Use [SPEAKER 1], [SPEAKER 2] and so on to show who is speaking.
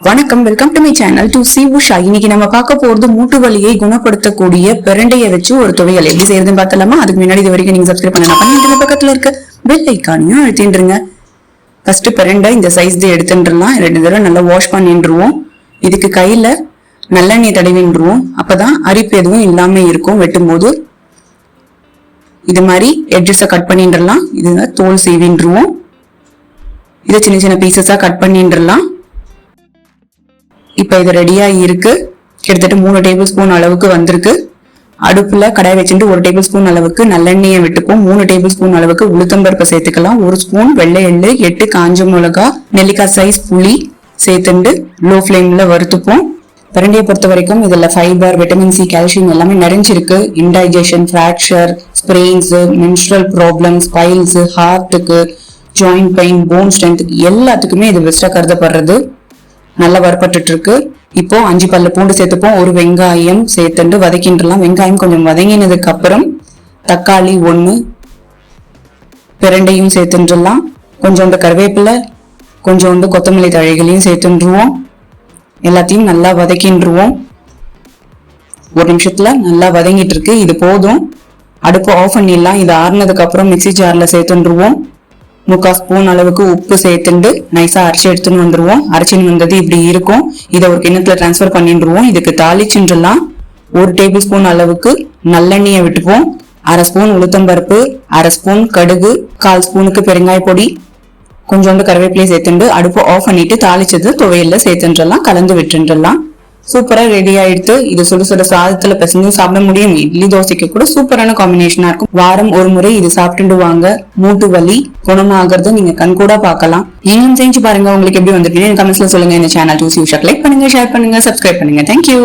[SPEAKER 1] வணக்கம், welcome to my channel to C Usha. இன்னைக்கு நம்ம பார்க்க போறது மூட்டு வலியை குணப்படுத்தக்கூடிய பிரண்டையை வச்சு ஒரு துவையல் எப்படி செய்யறதுன்னு பார்த்தலாமா? அதுக்கு முன்னாடி இது வரைக்கும் நீங்க சப்ஸ்கிரைப் பண்ணிட்டு பக்கத்துல இருக்க பெல் ஐக்கானையும் அழுத்தின்றுங்க. ஃபர்ஸ்ட் பிரண்டை இந்த சைஸ் எடுத்துட்டுலாம் 2 தடவை நல்லா வாஷ் பண்ணிடுவோம். இதுக்கு கையில நல்லெண்ணெய் தடவின்றுவோம். அப்பதான் அரிப்பு எதுவும் இல்லாம இருக்கும். வெட்டும் போது இது மாதிரி எட்ஜஸை கட் பண்ணிடலாம். இது தோல் சீவின்றுவோம். இதை சின்ன சின்ன பீசஸா கட் பண்ணிடலாம். இப்ப இது ரெடியா இருக்கு. கிட்டத்தட்ட 3 டேபிள் ஸ்பூன் அளவுக்கு வந்திருக்கு. அடுப்புல கடாய் வச்சுட்டு 1 டேபிள் ஸ்பூன் அளவுக்கு நல்லெண்ணெயை விட்டுப்போம். 3 டேபிள் ஸ்பூன் அளவுக்கு உளுத்தம்பருப்பு சேர்த்துக்கலாம். 1 ஸ்பூன் வெள்ளை எள்ளு, 8 காஞ்ச மிளகா, நெல்லிக்காய் சைஸ் புளி சேர்த்துட்டு லோ ஃபிளேம்ல வறுத்துப்போம். பிரண்டையை பொறுத்த வரைக்கும் இதுல ஃபைபர், விட்டமின் சி, கால்சியம் எல்லாமே நிறைஞ்சிருக்கு. Indigestion, fracture, sprains, menstrual problems, piles, ஹார்ட்டுக்கு, ஜாயிண்ட் பெயின், போன் ஸ்ட்ரென்த் எல்லாத்துக்குமே இது பெஸ்டா கருதப்படுறது. நல்லா வறுபட்டு இருக்கு. இப்போ 5 பல்லு பூண்டு சேர்த்துப்போம். 1 வெங்காயம் சேர்த்துட்டு வதக்கின்றலாம். வெங்காயம் கொஞ்சம் வதங்கினதுக்கு அப்புறம் தக்காளி 1, பிரண்டையும் சேர்த்துன்றலாம். கொஞ்சோண்டு கருவேப்பிலை, கொஞ்சோண்டு கொத்தமல்லி தழைகளையும் சேர்த்துருவோம். எல்லாத்தையும் நல்லா வதக்கின்றுவோம். 1 நிமிஷத்துல நல்லா வதங்கிட்டு இருக்கு. இது போதும். அடுப்பு ஆஃப் பண்ணிடலாம். இது ஆறுனதுக்கு அப்புறம் மிக்சி ஜார்ல சேர்த்துருவோம். 3/4 ஸ்பூன் அளவுக்கு உப்பு சேர்த்துட்டு நைஸா அரைச்சி எடுத்துன்னு வந்துருவோம். அரைச்சின்னு வந்தது இப்படி இருக்கும். இதை ஒரு கிண்ணத்துல டிரான்ஸ்பர் பண்ணிடுவோம். இதுக்கு தாளிச்சுலாம் 1 டேபிள் ஸ்பூன் அளவுக்கு நல்லெண்ணெயை விட்டுப்போம். 1/2 ஸ்பூன் உளுத்தம்பருப்பு, 1/2 ஸ்பூன் கடுகு, 1/4 ஸ்பூனுக்கு பெருங்காய பொடி, கொஞ்சோண்டு கருவேப்பிலையை சேர்த்துட்டு அடுப்பு ஆஃப் பண்ணிட்டு தாளிச்சது துவையல்ல சேர்த்துலாம் கலந்து விட்டுலாம். சூப்பரா ரெடி ஆயிடுத்து. இது சுட சுட சாதத்துல பிசைஞ்சு சாப்பிட முடியும். இட்லி தோசைக்கு கூட சூப்பரான காம்பினேஷனா இருக்கும். வாரம் ஒரு முறை இது சாப்பிட்டு வாங்க. மூட்டு வலி குணமாகறது நீங்க கண்கூடா பார்க்கலாம். நீங்களும் செஞ்சு பாருங்க. உங்களுக்கு எப்படி வந்துருக்கு கமெண்ட்ஸ்ல சொல்லுங்க. இந்த channel to C Usha like பண்ணுங்க, ஷேர் பண்ணுங்க, சப்ஸ்கிரைப் பண்ணுங்க. தேங்க்யூ.